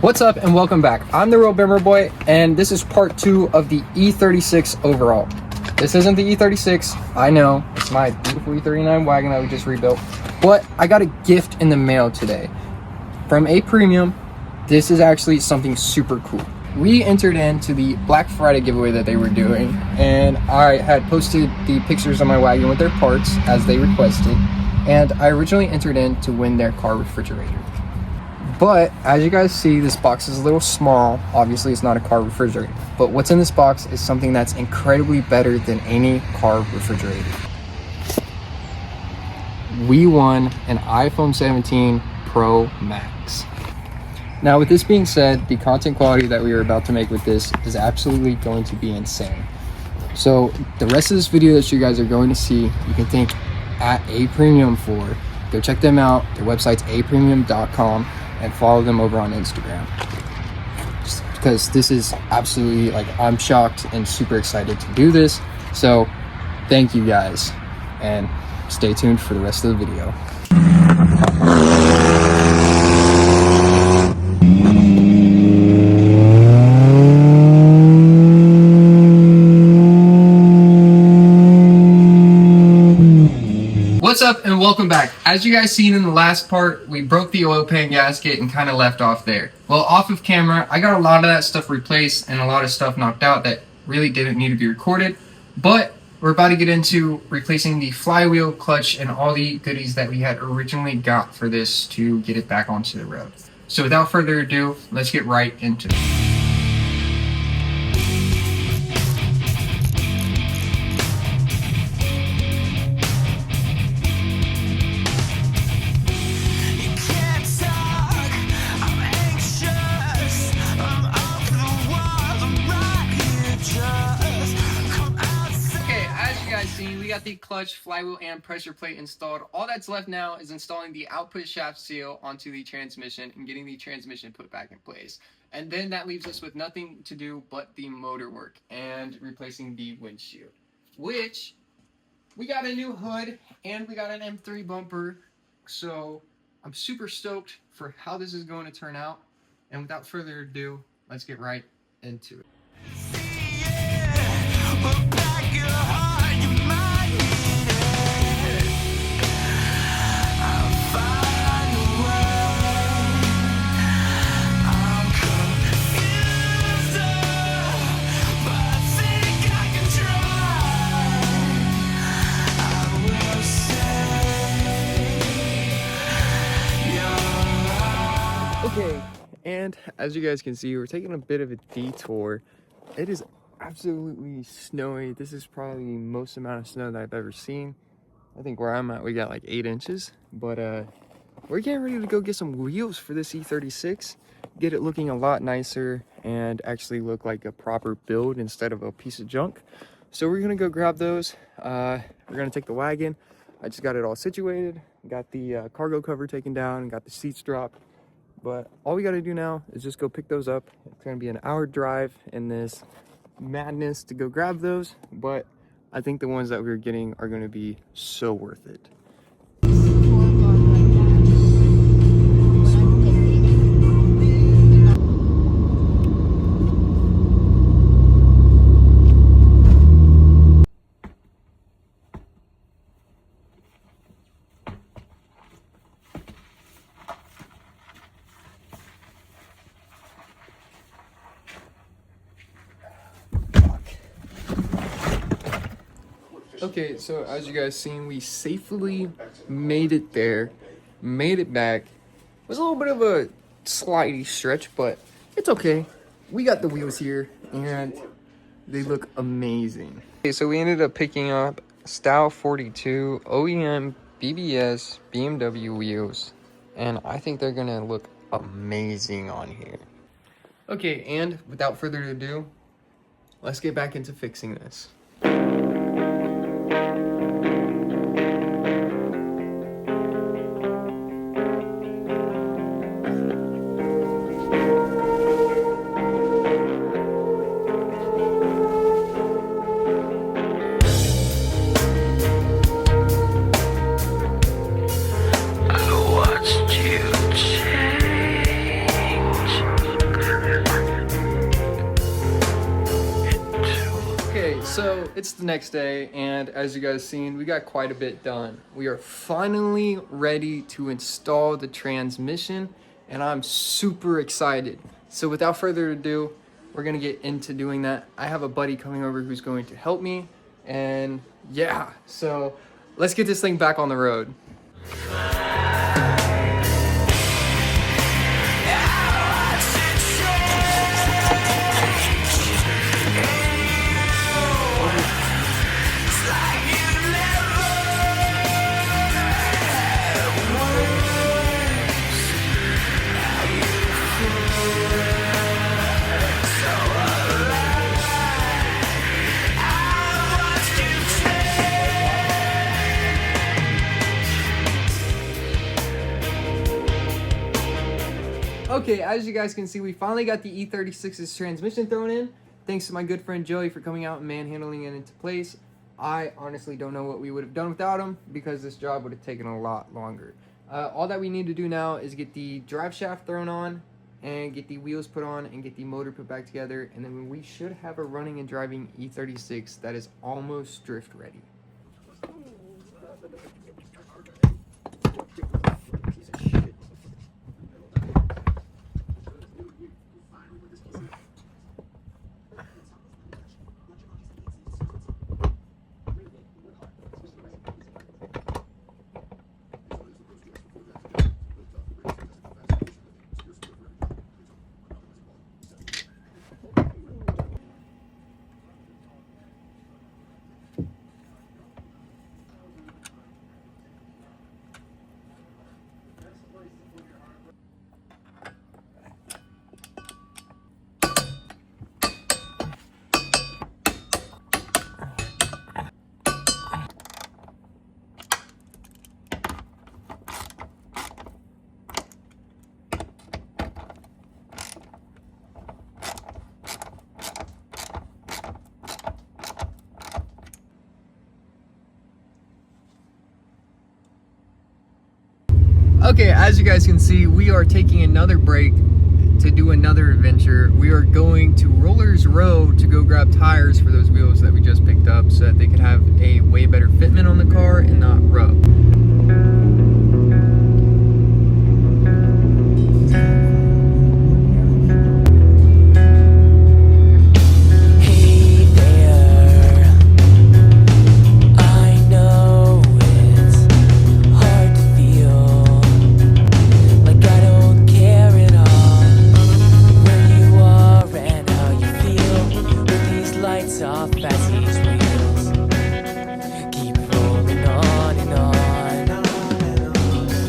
What's up and welcome back. I'm the Real Bimmer Boy, and this is part 2 of the E36 overhaul. This isn't the E36, I know, it's my beautiful E39 wagon that we just rebuilt, but I got a gift in the mail today from A Premium. This is actually something super cool. We entered into the Black Friday giveaway that they were doing, and I had posted the pictures of my wagon with their parts as they requested, and I originally entered in to win their car refrigerator. But as you guys see, this box is a little small. Obviously it's not a car refrigerator, but what's in this box is something that's incredibly better than any car refrigerator. We won an iPhone 17 Pro Max. Now with this being said, the content quality that we are about to make with this is absolutely going to be insane. So the rest of this video that you guys are going to see, you can thank at apremiumcomfor. Go check them out. Their website's apremium.com. and follow them over on Instagram, just because this is absolutely, like, I'm shocked and super excited to do this. So thank you guys, and stay tuned for the rest of the video. What's up and welcome back. As you guys seen in the last part, we broke the oil pan gasket and kind of left off there. Well, off of camera, I got a lot of that stuff replaced and a lot of stuff knocked out that really didn't need to be recorded. But we're about to get into replacing the flywheel, clutch, and all the goodies that we had originally got for this to get it back onto the road. So without further ado, let's get right into it. We got the clutch, flywheel, and pressure plate installed. All that's left now is installing the output shaft seal onto the transmission and getting the transmission put back in place. And then that leaves us with nothing to do but the motor work and replacing the windshield, which we got a new hood and we got an M3 bumper. So I'm super stoked for how this is going to turn out. And without further ado, let's get right into it. Okay, and as you guys can see, we're taking a bit of a detour. It is absolutely snowy. This is probably the most amount of snow that I've ever seen. I think where I'm at, we got like 8 inches, but we're getting ready to go get some wheels for this E36, get it looking a lot nicer and actually look like a proper build instead of a piece of junk. So we're gonna go grab those. We're gonna take the wagon. I just got it all situated, got the cargo cover taken down and got the seats dropped. But all we got to do now is just go pick those up. It's going to be an hour drive in this madness to go grab those, but I think the ones that we're getting are going to be so worth it. Okay, so as you guys seen, we safely made it there, made it back. It was a little bit of a slidey stretch, but it's okay. We got the wheels here, and they look amazing. Okay, so we ended up picking up Style 42 OEM BBS BMW wheels, and I think they're gonna look amazing on here. Okay, and without further ado, let's get back into fixing this. I watched you change. So it's the next day, and as you guys seen, we got quite a bit done. We are finally ready to install the transmission, and I'm super excited. So without further ado, we're gonna get into doing that. I have a buddy coming over who's going to help me, and yeah, so let's get this thing back on the road. Okay, as you guys can see, we finally got the E36's transmission thrown in. Thanks to my good friend Joey for coming out and manhandling it into place. I honestly don't know what we would have done without him because this job would have taken a lot longer. All that we need to do now is get the drive shaft thrown on and get the wheels put on and get the motor put back together, and then we should have a running and driving E36 that is almost drift ready. Okay, as you guys can see, we are taking another break to do another adventure. We are going to Rollers Row to go grab tires for those wheels that we just picked up so that they could have a way better fitment on the car and not rub.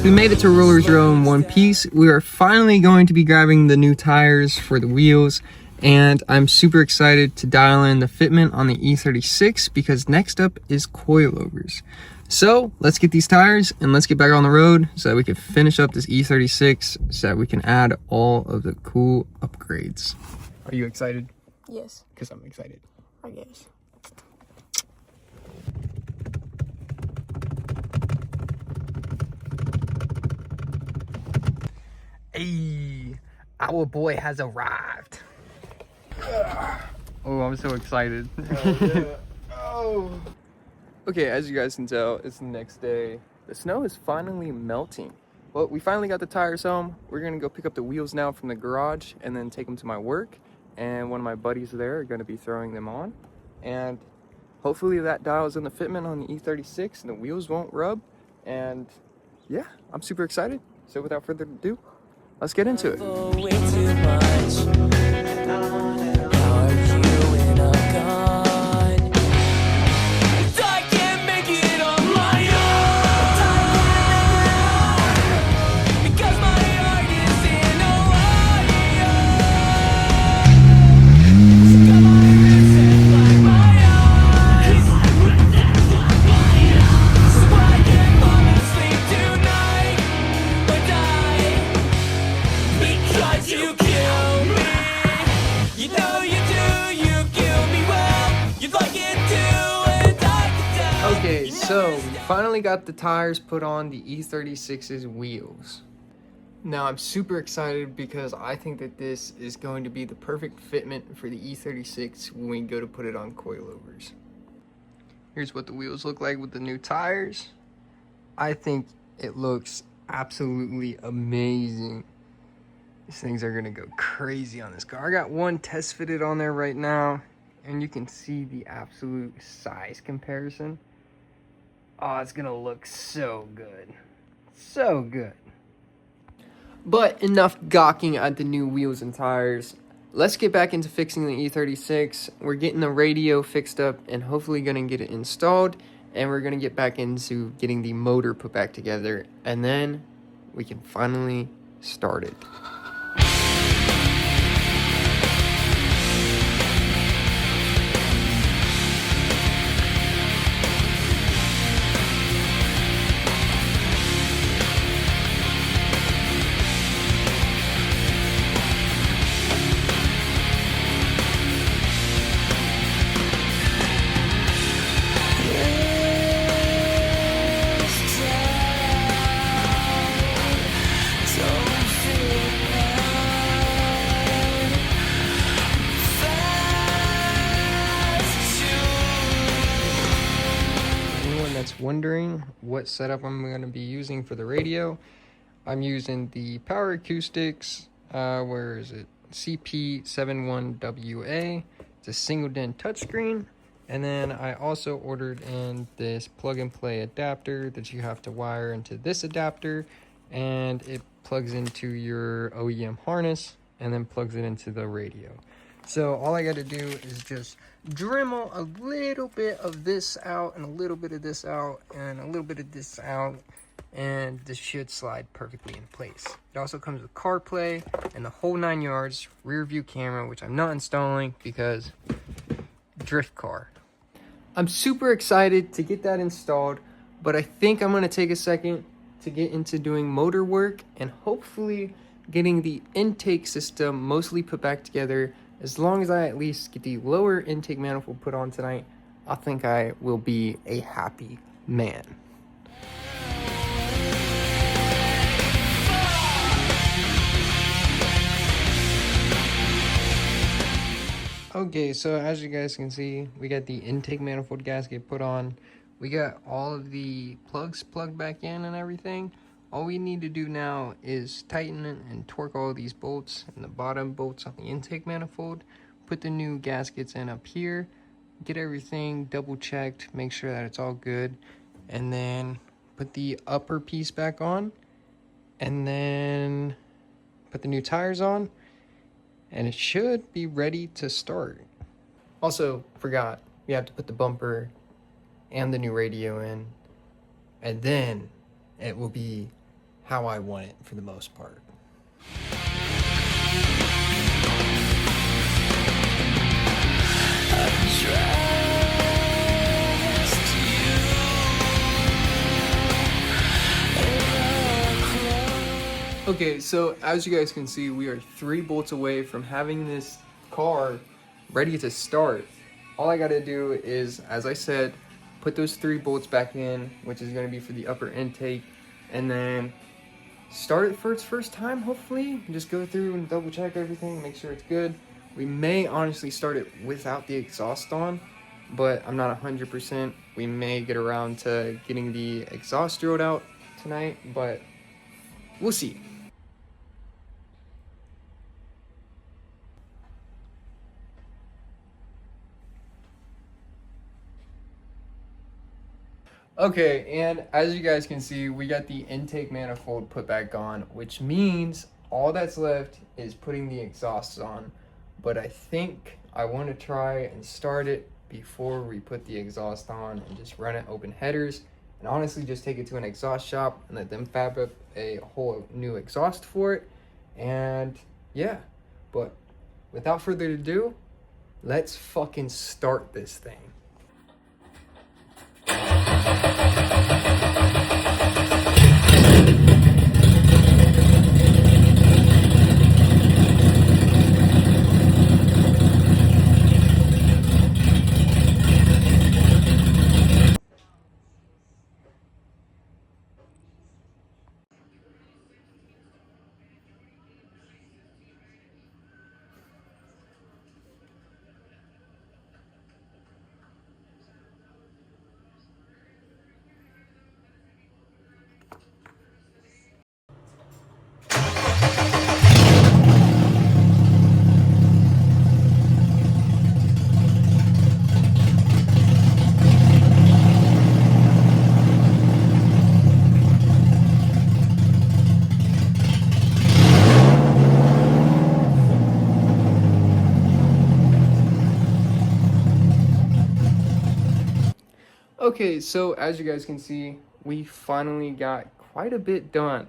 We made it to Rollers Row in one piece. We are finally going to be grabbing the new tires for the wheels, and I'm super excited to dial in the fitment on the E36 because next up is coilovers. So let's get these tires and let's get back on the road so that we can finish up this E36 so that we can add all of the cool upgrades. Are you excited? Yes. Because I'm excited. I guess. Hey, our boy has arrived. Oh, I'm so excited. Oh. Okay, as you guys can tell, it's the next day. The snow is finally melting. Well, we finally got the tires home. We're gonna go pick up the wheels now from the garage and then take them to my work. And one of my buddies there are gonna be throwing them on. And hopefully that dials in the fitment on the E36 and the wheels won't rub. And yeah, I'm super excited. So without further ado, let's get into it. Okay, so we finally got the tires put on the E36's wheels. Now I'm super excited because I think that this is going to be the perfect fitment for the E36 when we go to put it on coilovers. Here's what the wheels look like with the new tires. I think it looks absolutely amazing. These things are gonna go crazy on this car. I got one test fitted on there right now, and you can see the absolute size comparison. Oh, it's gonna look so good. So good. But enough gawking at the new wheels and tires. Let's get back into fixing the E36. We're getting the radio fixed up and hopefully gonna get it installed. And we're gonna get back into getting the motor put back together. And then we can finally start it. Wondering what setup I'm going to be using for the radio. I'm using the Power Acoustics, where is it? CP71WA. It's a single DIN touchscreen. And then I also ordered in this plug and play adapter that you have to wire into this adapter, and it plugs into your OEM harness and then plugs it into the radio. So all I got to do is just Dremel a little bit of this out and a little bit of this out and a little bit of this out, and this should slide perfectly in place. It also comes with CarPlay and the whole 9 yards, rear view camera, which I'm not installing because drift car. I'm super excited to get that installed, but I think I'm going to take a second to get into doing motor work and hopefully getting the intake system mostly put back together. As long as I at least get the lower intake manifold put on tonight, I think I will be a happy man. Okay, so as you guys can see, we got the intake manifold gasket put on. We got all of the plugs plugged back in and everything. All we need to do now is tighten and torque all these bolts and the bottom bolts on the intake manifold, put the new gaskets in up here, get everything double checked, make sure that it's all good, and then put the upper piece back on, and then put the new tires on, and it should be ready to start. Also, forgot, we have to put the bumper and the new radio in, and then it will be how I want it for the most part. Okay, so as you guys can see, we are 3 bolts away from having this car ready to start. All I gotta do is, as I said, put those 3 bolts back in, which is gonna be for the upper intake, and then start it for its first time, hopefully. Just go through and double check everything, make sure it's good. We may honestly start it without the exhaust on, but I'm not 100%. We may get around to getting the exhaust drilled out tonight, but we'll see. Okay, and as you guys can see, we got the intake manifold put back on, which means all that's left is putting the exhausts on. But I think I want to try and start it before we put the exhaust on and just run it open headers, and honestly just take it to an exhaust shop and let them fab up a whole new exhaust for it. And yeah, but without further ado, let's fucking start this thing. Okay, so as you guys can see, we finally got quite a bit done.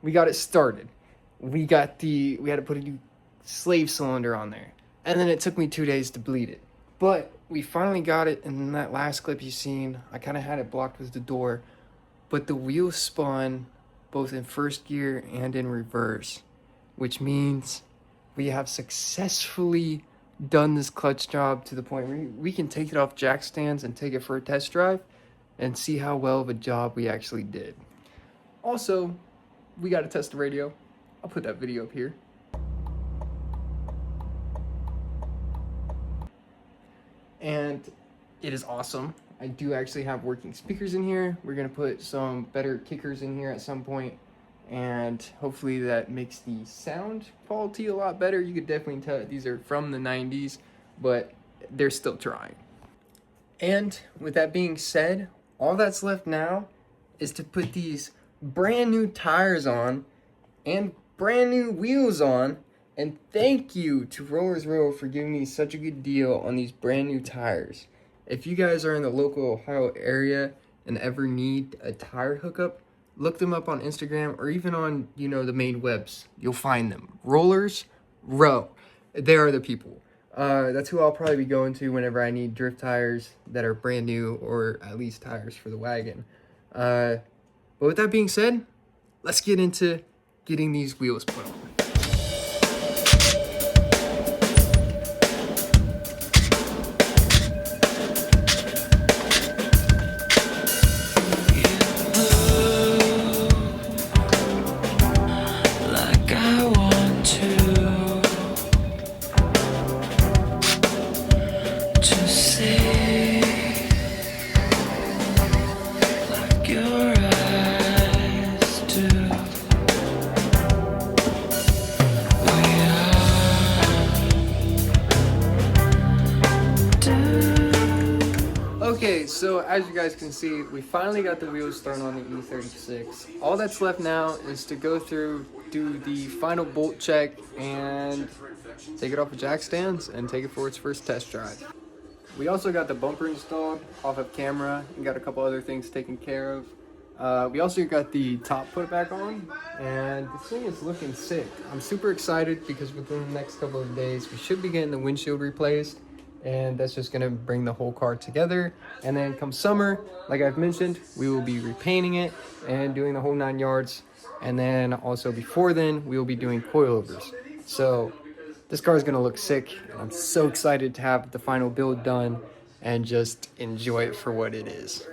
We got it started. We had to put a new slave cylinder on there. And then it took me 2 days to bleed it. But we finally got it, and in that last clip you seen, I kind of had it blocked with the door. But the wheels spun both in first gear and in reverse, which means we have successfully done this clutch job to the point where we can take it off jack stands and take it for a test drive and see how well of a job we actually did. Also, we got to test the radio. I'll put that video up here. And it is awesome. I do actually have working speakers in here. We're gonna put some better kickers in here at some point, and hopefully that makes the sound quality a lot better. You could definitely tell that these are from the 90s, but they're still trying. And with that being said, all that's left now is to put these brand new tires on and brand new wheels on. And thank you to Rollers Row for giving me such a good deal on these brand new tires. If you guys are in the local Ohio area and ever need a tire hookup, look them up on Instagram or even on, the main webs. You'll find them. Rollers Row. They are the people. That's who I'll probably be going to whenever I need drift tires that are brand new, or at least tires for the wagon. But with that being said, let's get into getting these wheels put on. Okay, so as you guys can see, we finally got the wheels thrown on the E36. All that's left now is to go through, do the final bolt check, and take it off of jack stands and take it for its first test drive. We also got the bumper installed off of camera and got a couple other things taken care of. We also got the top put back on, and this thing is looking sick. I'm super excited because within the next couple of days, we should be getting the windshield replaced. And that's just gonna bring the whole car together. And then come summer, like I've mentioned, we will be repainting it and doing the whole 9 yards. And then also before then, we will be doing coilovers. So this car is gonna look sick. And I'm so excited to have the final build done and just enjoy it for what it is.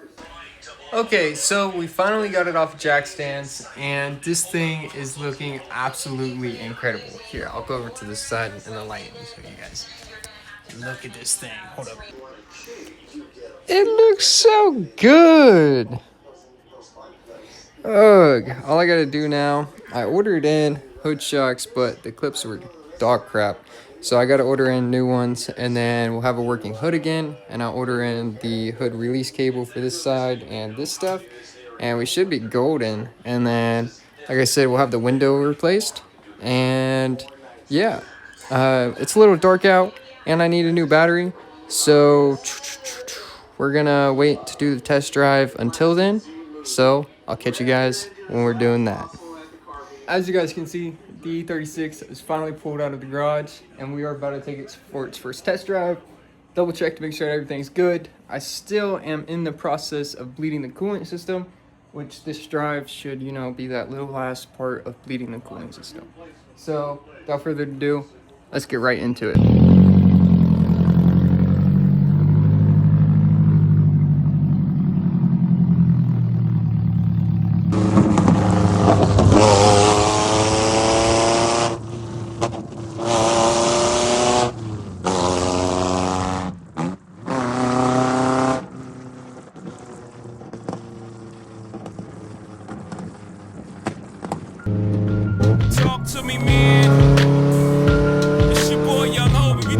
Okay, so we finally got it off jack stands, and this thing is looking absolutely incredible. Here, I'll go over to the side and the light and show you guys. Look at this thing. Hold up. It looks so good. Ugh. All I gotta do now, I ordered in hood shocks, but the clips were dog crap. So I gotta order in new ones, and then we'll have a working hood again. And I'll order in the hood release cable for this side and this stuff. And we should be golden. And then, like I said, we'll have the window replaced. And yeah, it's a little dark out. And I need a new battery, so we're gonna wait to do the test drive until then. So I'll catch you guys when we're doing that. As you guys can see, the E36 is finally pulled out of the garage, and we are about to take it for its first test drive. Double check to make sure everything's good. I still am in the process of bleeding the coolant system, which this drive should, be that little last part of bleeding the cooling system. So without further ado, let's get right into it. Talk to me, man. It's your boy, Young Hobie.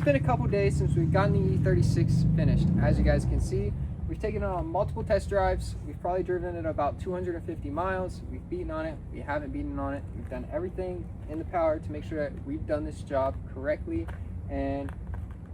been a couple days since we've gotten the E36 finished. As you guys can see, we've taken it on multiple test drives. We've probably driven it about 250 miles. We've beaten on it. We haven't beaten on it. We've done everything in the power to make sure that we've done this job correctly and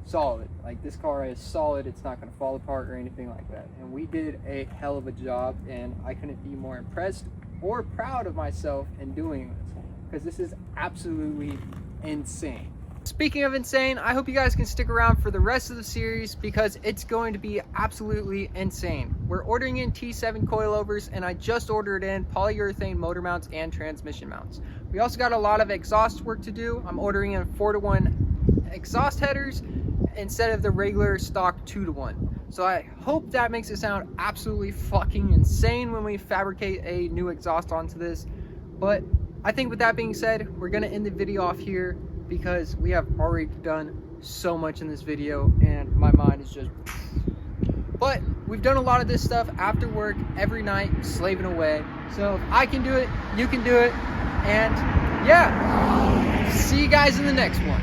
solid. Like, this car is solid. It's not going to fall apart or anything like that. And we did a hell of a job, and I couldn't be more impressed or proud of myself in doing this, because this is absolutely insane. Speaking of insane, I hope you guys can stick around for the rest of the series because it's going to be absolutely insane. We're ordering in T7 coilovers, and I just ordered in polyurethane motor mounts and transmission mounts. We also got a lot of exhaust work to do. I'm ordering in 4-to-1 exhaust headers instead of the regular stock 2-to-1. So I hope that makes it sound absolutely fucking insane when we fabricate a new exhaust onto this. But I think with that being said, we're gonna end the video off here because we have already done so much in this video and my mind is just... But we've done a lot of this stuff after work every night, slaving away. So if I can do it, you can do it. And yeah, see you guys in the next one.